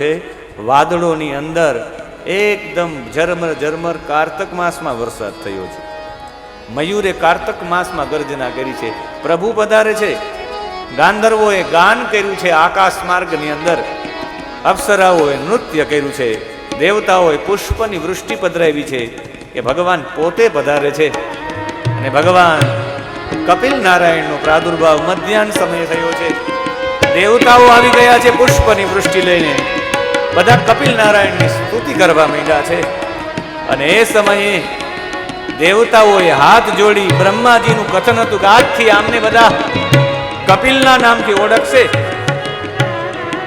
છે વાદળોની અંદર એકદમ ઝરમર ઝરમર કારતક માસમાં વરસાદ થયો છે. મયુરે કારતક માસમાં ગર્જના કરી છે. પ્રભુ પધારે છે. ગાંધર્વોએ ગાન કર્યું છે આકાશ માર્ગની અંદર. અપ્સરાઓએ નૃત્ય કર્યું છે. દેવતાઓએ પુષ્પની વૃષ્ટિ પધરાવી છે કે ભગવાન પોતે પધારે છે. અને ભગવાન કપિલ નારાયણનો પ્રાદુર્ભાવ મધ્યાહન સમયે થયો છે. દેવતાઓ આવી ગયા છે પુષ્પની વૃષ્ટિ લઈને. બધા કપિલ નારાયણની સ્તુતિ કરવા માંડ્યા છે. અને એ સમયે દેવતાઓએ હાથ જોડી બ્રહ્માજીનું કથન હતું કે આજથી આમને બધા કપિલના નામથી ઓળખશે.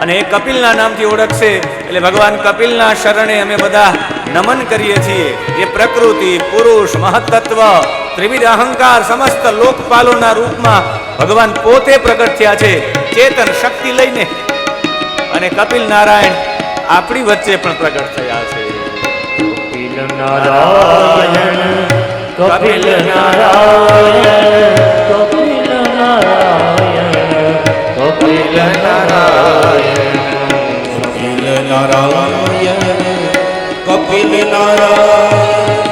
અને એ કપિલના નામથી ઓળખશે એટલે ભગવાન કપિલના શરણે અમે બધા નમન કરીએ છીએ. એ પ્રકૃતિ, પુરુષ, મહત્તત્વ, ત્રિવિધ અહંકાર સમસ્ત લોકપાલોના રૂપમાં ભગવાન પોતે પ્રગટ થયા છે ચેતન શક્તિ લઈને. અને કપિલ નારાયણ આપણી વચ્ચે પણ પ્રગટ થયા છે. કપિલ નારાયણ કપિલ નારાયણ કપિલ નારાયણ કપિલ નારાયણ કપિલ નારાયણ કપિલ નારાયણ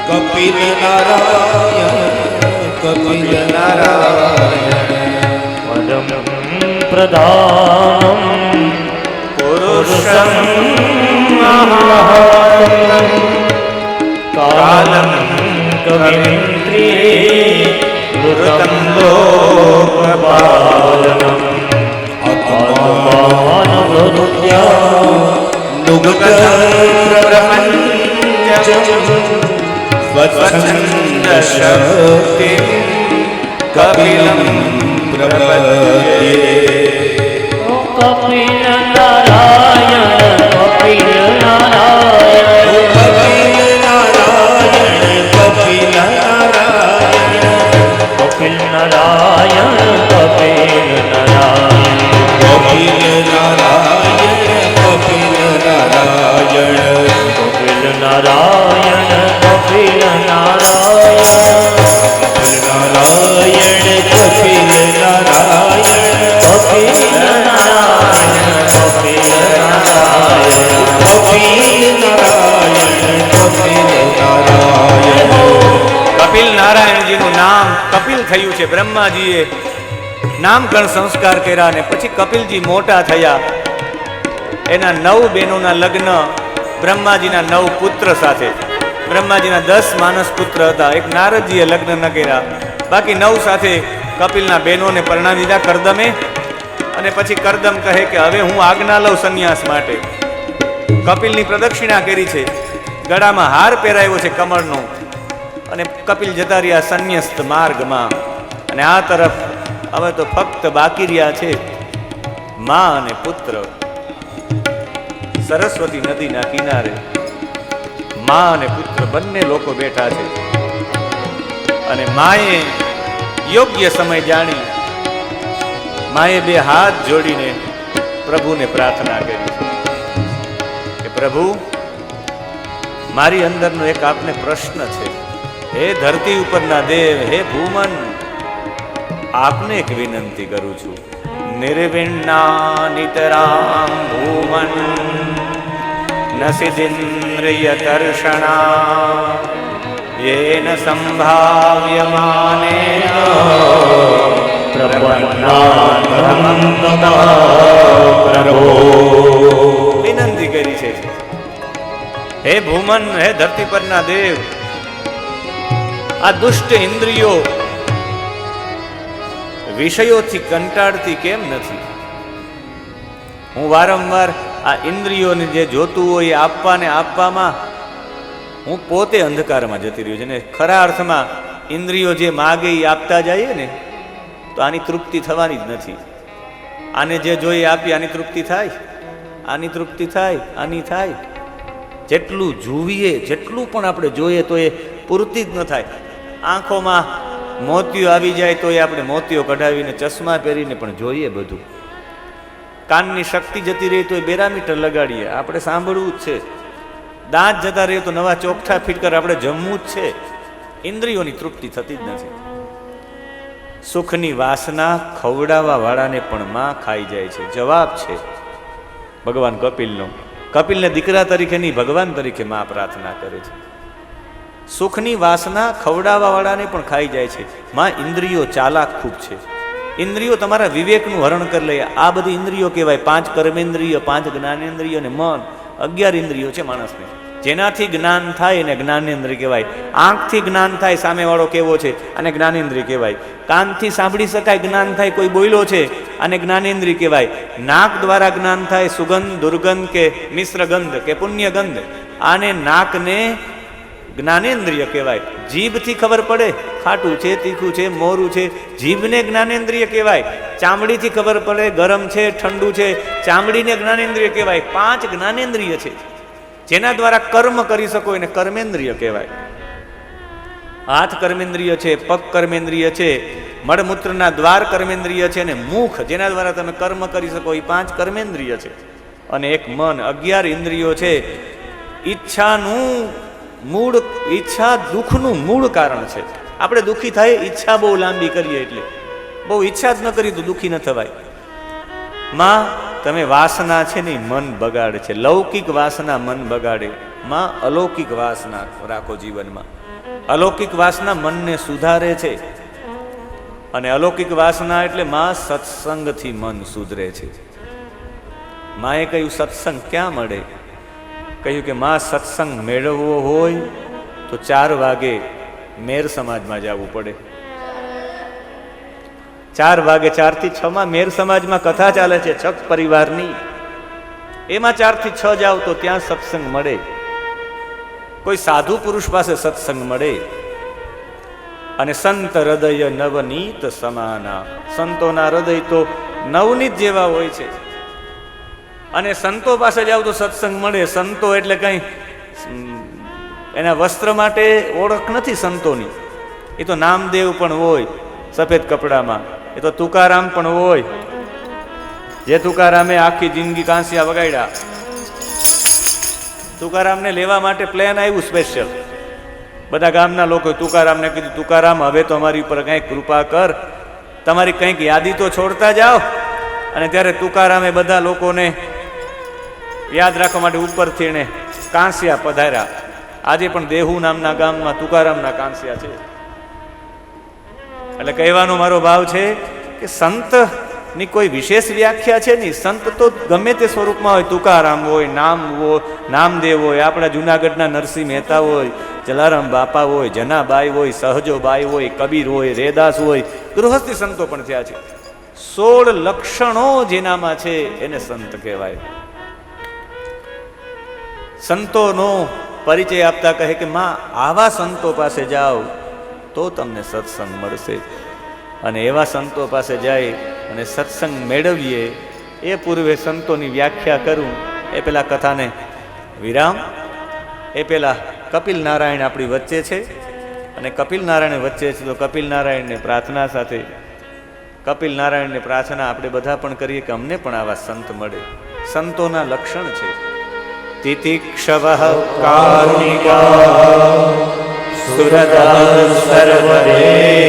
કપિલ નારાયણ કપિલ નારાયણ પરમ પ્રધાનમ પુરુષમ મહાત્મં કાલમ કવિન્દ્રિયે વૃતં લોકપાલનમ આત્માનવૃત્ય નુગતપ્રપંચમ સ્વચ્છંદ શક્તિ કપિલમ પ્રપદ્યે. કપિલ નારાયણ કપિલ નારાયણ કપિલ નારાયણ કપિલ નારાયણ કપિલ નારાયણ કપિલ નારાયણ કપિલ નારાયણ કપિલ નારાયણ કપિલ નારાયણ કપિલ નારાયણ કપિલ નારાયણ કપિલ નારાયણ કપિલ નારાયણ કપિલ નારાયણ કપિલ નારાયણ કપિલ નારાયણજીનું નામ કપિલ થયું છે. બ્રહ્માજીએ નામકરણ સંસ્કાર કર્યા અને પછી કપિલજી મોટા થયા. એના 9 બહેનોના લગ્ન બ્રહ્માજીના 9 પુત્ર સાથે. બ્રહ્માજીના 10 માનસ પુત્ર હતા. એક નારદજીએ લગ્ન ન કર્યા. બાકી 9 સાથે કપિલના બહેનોને પરણાવી દીધા કરદમે. અને પછી કરદમ કહે કે હવે હું આજ્ઞા લઉં સંન્યાસ માટે. કપિલની પ્રદક્ષિણા કરી છે. ગળામાં હાર પહેરાવ્યો છે કમળનો. અને કપિલ જતા રહ્યા સંન્યસ્ત માર્ગમાં. અને આ તરફ હવે તો ફક્ત બાકી રહ્યા છે મા અને પુત્ર. સરસ્વતી નદીના કિનારે મા અને પુત્ર બંને લોકો બેઠા છે. અને માએ યોગ્ય સમય જાણી માએ 2 હાથ જોડીને પ્રભુને પ્રાર્થના કરી કે પ્રભુ, મારી અંદરનો એક આપને પ્રશ્ન છે. હે ધરતી ઉપરના દેવ, હે ભૂમન, આપને એક વિનંતી કરું છું. નિર્વિણ્ણા નિતરામ ભૂમન નસિદિન્દ્રિય દર્શના યેન સંભાવ્યમાનેન પ્રપન્નાધમં પ્રભો. વિનંતી કરી છે. હે ભૂમન, હે ધરતી પરના દેવ, આ દુષ્ટ ઇન્દ્રિયો વિષયોથી કંટાળતી કેમ નથી? હું વારંવાર આ ઇન્દ્રિયોને જે જોતું હોય એ આપવામાં હું પોતે અંધકારમાં જતી રહ્યો છું. અને ખરા અર્થમાં ઇન્દ્રિયો જે માગે એ આપતા જઈએ ને તો આની તૃપ્તિ થવાની જ નથી. આને જે જોઈએ આપી આની તૃપ્તિ થાય, આની તૃપ્તિ થાય, આની થાય. જેટલું જોઈએ, જેટલું પણ આપણે જોઈએ તો એ પૂરતી જ ન થાય. આંખોમાં મોતિયો આવી જાય તો એ આપણે મોતિયો કઢાવીને ચશ્મા પહેરીને પણ જોઈએ બધું. કાનની શક્તિ જતી રહી તો એ બેરામીટર લગાડીએ, આપણે સાંભળવું જ છે. દાંત જતા રહે તો નવા ચોકઠા ફિટ કર, આપણે જમવું જ છે. ઇન્દ્રિયોની તૃપ્તિ થતી જ નથી. સુખની વાસના ખવડાવવા વાળાને પણ માં ખાઈ જાય છે. જવાબ છે ભગવાન કપિલનો. કપિલને દીકરા તરીકે નહીં, ભગવાન તરીકે મા પ્રાર્થના કરે છે. સુખની વાસના ખવડાવવાવાળાને પણ ખાઈ જાય છે. માં ઇન્દ્રિયો ચાલાક ખૂબ છે. ઇન્દ્રિયો તમારા વિવેકનું હરણ કરી લે. આ બધી ઇન્દ્રિયો કહેવાય 5 કર્મેન્દ્રિય, 5 જ્ઞાનેન્દ્રિય અને મન, 11 ઇન્દ્રિયો છે માણસને. જેનાથી જ્ઞાન થાય એને જ્ઞાનેન્દ્રિય કહેવાય. આંખથી જ્ઞાન થાય સામેવાળો કેવો છે અને જ્ઞાનેન્દ્રિય કહેવાય. કાનથી સાંભળી શકાય જ્ઞાન થાય કોઈ બોલ્યો છે અને જ્ઞાનેન્દ્રિય કહેવાય. નાક દ્વારા જ્ઞાન થાય સુગંધ, દુર્ગંધ કે મિશ્ર ગંધ કે પુણ્ય ગંધ, આને નાકને જ્ઞાનેન્દ્રિય કહેવાય. જીભથી ખબર પડે ખાટું છે, તીખું છે, મોરું છે, જીભને જ્ઞાનેન્દ્રિય કહેવાય. ચામડીથી ખબર પડે ગરમ છે, ઠંડુ છે, ચામડીને જ્ઞાનેન્દ્રિય કહેવાય. 5 જ્ઞાનેન્દ્રિય છે જેના દ્વારા કર્મ કરી શકો એને કર્મેન્દ્રિય કહેવાય. હાથ કર્મેન્દ્રિય છે, પગ કર્મેન્દ્રિય છે, મળમૂત્રના દ્વાર કર્મેન્દ્રિય છે, અને મુખ જેના દ્વારા તમે કર્મ કરી શકો એ 5 કર્મેન્દ્રિય છે. અને એક મન, 11 ઇન્દ્રિયો છે. ઈચ્છાનું મૂળ, ઈચ્છા દુઃખનું મૂળ કારણ છે. આપણે દુઃખી થાય ઈચ્છા બહુ લાંબી કરીએ એટલે. બહુ ઈચ્છા જ ન કરી તો દુઃખી ન થવાય. માં તમે વાસના છે ને મન બગાડે છે. લૌકિક વાસના મન બગાડે. માં અલૌકિક વાસના રાખો જીવનમાં. અલૌકિક વાસના મનને સુધારે છે. અને અલૌકિક વાસના એટલે માં સત્સંગથી મન સુધરે છે. માએ કહ્યું સત્સંગ ક્યાં મળે? કહ્યું કે માં સત્સંગ મેળવવો હોય તો 4 વાગે મેર સમાજમાં જવું પડે. 4 વાગે, 4 થી 6 માં મેર સમાજમાં કથા ચાલે છે છક પરિવારની. એમાં 4 થી 6 જાવ તો ત્યાં સત્સંગ મળે. કોઈ સાધુ પુરુષ પાસે સત્સંગ મળે. અને સંત હૃદય નવનીત સમાના, સંતોના હૃદય તો નવનીત જેવા હોય છે. અને સંતો પાસે જાવ તો સત્સંગ મળે. સંતો એટલે કઈ એના વસ્ત્ર માટે ઓળખ નથી સંતોની. એ તો નામદેવ પણ હોય સફેદ કપડામાં, એ તો તુકારામ પણ હોય. જે તુકારામે આખી જિંદગી કાંસિયા વગાડ્યા. તુકારામને લેવા માટે પ્લેન આવ્યું સ્પેશિયલ. બધા ગામના લોકોએ તુકારામને કીધું, તુકારામ હવે તો અમારી ઉપર કંઈક કૃપા કર, તમારી કંઈક યાદી તો છોડતા જાઓ. અને ત્યારે તુકારામે બધા લોકોને યાદ રાખવા માટે ઉપરથી એને કાંસિયા પધાર્યા. આજે પણ દેહુ નામના ગામમાં તુકારામના કાંસિયા છે. એટલે કહેવાનો મારો ભાવ છે કે સંતની કોઈ વિશેષ વ્યાખ્યા છે નહીં. સંત તો ગમે તે સ્વરૂપમાં હોય. તુકારામ હોય, નામદેવ હોય, આપણા જુનાગઢના નરસિંહ મહેતા હોય, જલારામ બાપા હોય, જનાબાઈ હોય, સહજોબાઈ હોય, કબીર હોય, રેદાસ હોય, ગૃહસ્થી સંતો પણ થયા છે. 16 લક્ષણો જેનામાં છે એને સંત કહેવાય. સંતોનો પરિચય આપતા કહે કે માં આવા સંતો પાસે જાઓ તો તમને સત્સંગ મળશે. અને એવા સંતો પાસે જાય અને સત્સંગ મેળવીએ. એ પૂર્વે સંતોની વ્યાખ્યા કરું એ પેલા કથાને વિરામ. એ પેલા કપિલ નારાયણ આપણી વચ્ચે છે. અને કપિલ નારાયણ વચ્ચે છે તો કપિલ નારાયણને પ્રાર્થના સાથે કપિલ નારાયણને પ્રાર્થના આપણે બધા પણ કરીએ કે અમને પણ આવા સંત મળે. સંતોના લક્ષણ છે તિતિક્ષવઃ કારુણિકા સુરદા સર્વદેહિના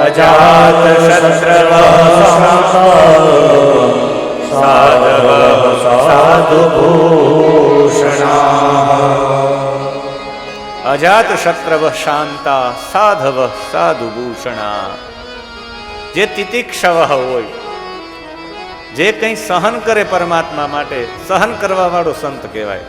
અજાત શત્રવઃ સાધવઃ સાધુભૂષણા. અજાત શત્રવઃ શાંતા સાધવઃ સાધુભૂષણા. જે તિતિક્ષવ હોય, જે કંઈ સહન કરે પરમાત્મા માટે, સહન કરવા વાળો સંત કહેવાય.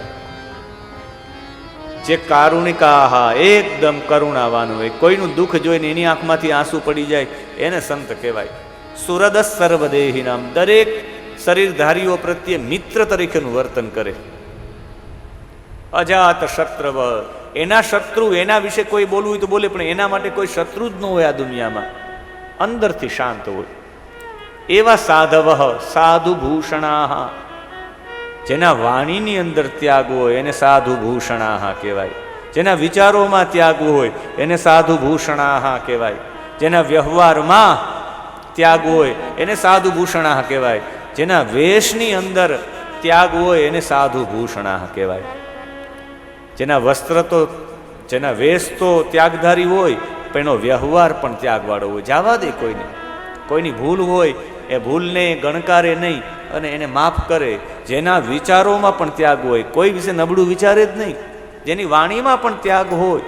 જે કારુણિકા, એકદમ કરુણાવાન હોય, કોઈનું દુઃખ જોઈને એની આંખમાંથી આંસુ પડી જાય એને સંત કહેવાય. સુરદ સર્વદેહી નામ, દરેક શરીરધારીઓ પ્રત્યે મિત્ર તરીકેનું વર્તન કરે. અજાત શત્રવ, એના શત્રુ, એના વિશે કોઈ બોલવું હોય તો બોલે, પણ એના માટે કોઈ શત્રુ જ ન હોય આ દુનિયામાં. અંદરથી શાંત હોય. એવા સાધવ સાધુભૂષણા, જેના વાણીની અંદર ત્યાગ હોય એને સાધુભૂષણા કહેવાય. જેના વિચારોમાં ત્યાગ હોય એને સાધુભૂષણા કહેવાય. જેના વ્યવહારમાં ત્યાગ હોય એને સાધુભૂષણા કહેવાય. જેના વેશની અંદર ત્યાગ હોય એને સાધુભૂષણા કહેવાય. જેના વસ્ત્ર તો, જેના વેશ તો ત્યાગધારી હોય પણ એનો વ્યવહાર પણ ત્યાગવાળો હોય. જવા દે કોઈને. કોઈની ભૂલ હોય એ ભૂલને ગણકારે નહીં અને એને માફ કરે. જેના વિચારોમાં પણ ત્યાગ હોય, કોઈ વિશે નબળું વિચારે જ નહીં, જેની વાણીમાં પણ ત્યાગ હોય,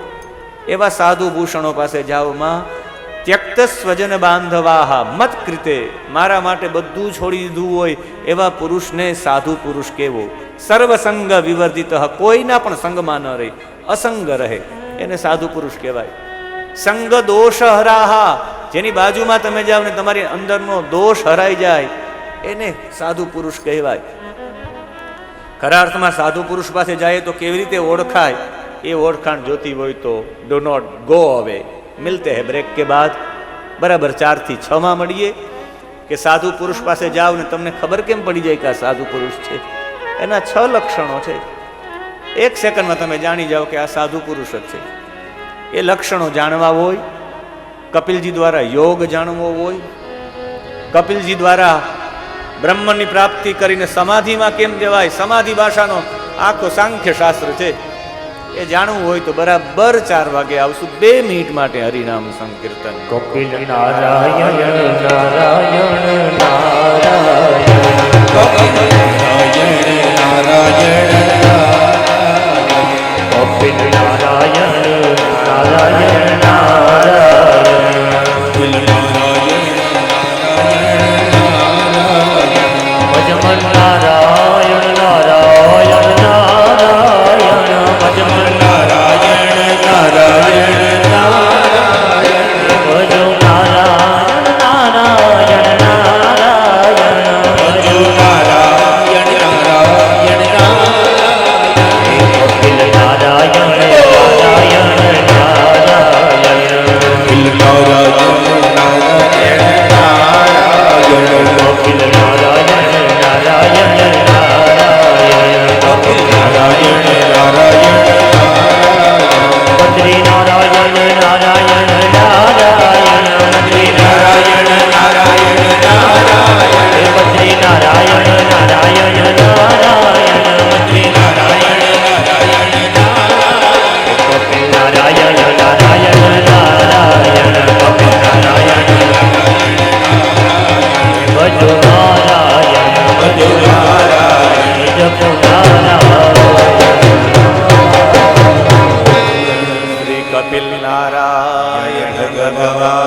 એવા સાધુ ભૂષણો પાસે જાઓ. માં ત્યક્ત સ્વજન બાંધવાહા મત કૃતે, મારા માટે બધું છોડી દીધું હોય એવા પુરુષને સાધુ પુરુષ કેવો. સર્વસંગ વિવર્જિત, કોઈના પણ સંગમાં ન રહે, અસંગ રહે, એને સાધુ પુરુષ કહેવાય. સંગ દોષ હરાહા, જેની બાજુમાં તમે જાઓ ને તમારી અંદરનો દોષ હરાઈ જાય, એને સાધુ પુરુષ કહેવાય. ખરા અર્થમાં સાધુ પુરુષ પાસે જાય તો કેવી રીતે ઓળખાય, એ ઓળખાણ જોતી હોય તો ડો નોટ ગો અવે, મિલતે હે બ્રેક કે બાદ. બરાબર 4 થી 6 માં મળીએ કે સાધુ પુરુષ પાસે જાઓ ને તમને ખબર કેમ પડી જાય કે આ સાધુ પુરુષ છે. એના 6 લક્ષણો છે. 1 સેકન્ડમાં તમે જાણી જાઓ કે આ સાધુ પુરુષ જ છે. એ લક્ષણો જાણવા હોય, કપિલજી દ્વારા યોગ જાણવો હોય, કપિલજી દ્વારા બ્રહ્મની પ્રાપ્તિ કરીને સમાધિમાં કેમ જવાય, સમાધિ ભાષાનો આખો સાંખ્ય શાસ્ત્ર છે, એ જાણવું હોય તો બરાબર 4 વાગે આવશું. 2 મિનિટ માટે હરિનામ સંકીર્તન. કપિલ નારાયણ નારાયણ કપિલ નારાયણ નારાયણ ભજમન નારાયણ નારાયણ નારાયણ ભજમન નારાયણ નારાયણ નારાયણ ભજો નારાયણ નારાયણ નારાયણ ભજો નારાયણ નારાયણ નારાયણ કપિલ નારાયણ નારાયણ નારાયણ કપિલ નારાયણ નારાયણ નારાયણ કપિલ નારાયણ નારાયણ નારાયણ કપિલ નારાયણ નારાયણ બદ્રી નારાયણ નારાયણ નારાયણ બદ્રી નારાયણ નારાયણ નારાયણ બદ્રી નારાયણ નારાયણ નારાયણ બદ્રી નારાયણ નારાયણ નારાયણ કપિલ નારાયણ નારાયણ નારાયણ કપિલ નારાયણ ભજો નારાયણ ભજો નારાયણ જપો નારાયણ શ્રી કપિલ નારાયણ ભગવાન